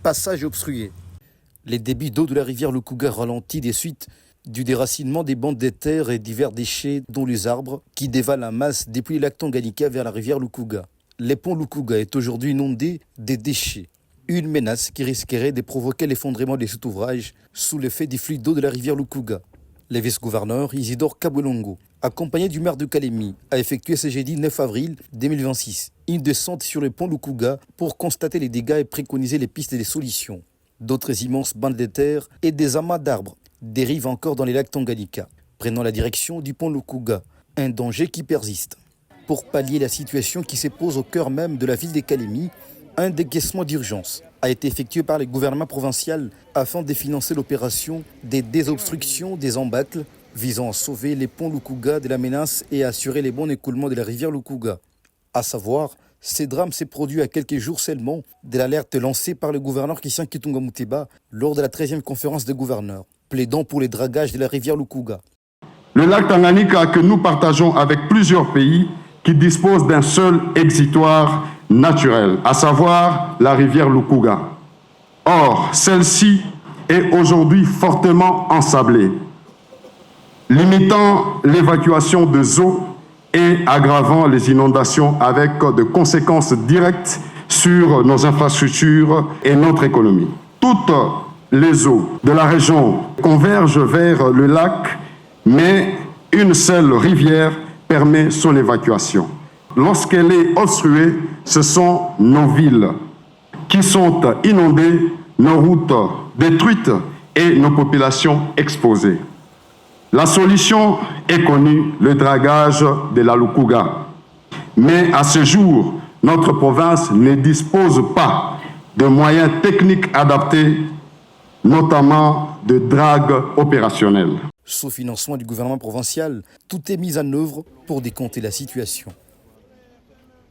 Passage obstrué. Les débits d'eau de la rivière Lukuga ralentis des suites du déracinement des bandes des terres et divers déchets, dont les arbres, qui dévalent en masse depuis le lac Tanganyika vers la rivière Lukuga. Le pont Lukuga est aujourd'hui inondé des déchets. Une menace qui risquerait de provoquer l'effondrement de cet ouvrage sous l'effet du flux d'eau de la rivière Lukuga. Le vice-gouverneur Isidore Kabwelongo, accompagné du maire de Kalemi, a effectué ce jeudi 9 avril 2026 une descente sur le pont Lukuga pour constater les dégâts et préconiser les pistes de solutions. D'autres immenses bandes de terre et des amas d'arbres dérivent encore dans les lacs Tanganyika, prenant la direction du pont Lukuga, un danger qui persiste. Pour pallier la situation qui se pose au cœur même de la ville de Kalemi, un décaissement d'urgence a été effectué par le gouvernement provincial afin de financer l'opération des désobstructions des embâcles visant à sauver les ponts Lukuga de la menace et à assurer les bons écoulements de la rivière Lukuga. À savoir, ce drame s'est produit à quelques jours seulement de l'alerte lancée par le gouverneur Christian Kitunga Muteba lors de la 13e conférence des gouverneurs, plaidant pour les dragages de la rivière Lukuga. Le lac Tanganyika que nous partageons avec plusieurs pays qui disposent d'un seul exitoire naturel, à savoir la rivière Lukuga. Or, celle-ci est aujourd'hui fortement ensablée, limitant l'évacuation des eaux et aggravant les inondations avec de conséquences directes sur nos infrastructures et notre économie. Toutes les eaux de la région convergent vers le lac, mais une seule rivière permet son évacuation. Lorsqu'elle est obstruée, ce sont nos villes qui sont inondées, nos routes détruites et nos populations exposées. La solution est connue, le dragage de la Lukuga. Mais à ce jour, notre province ne dispose pas de moyens techniques adaptés, notamment de drague opérationnelle. Sous financement du gouvernement provincial, tout est mis en œuvre pour décompter la situation.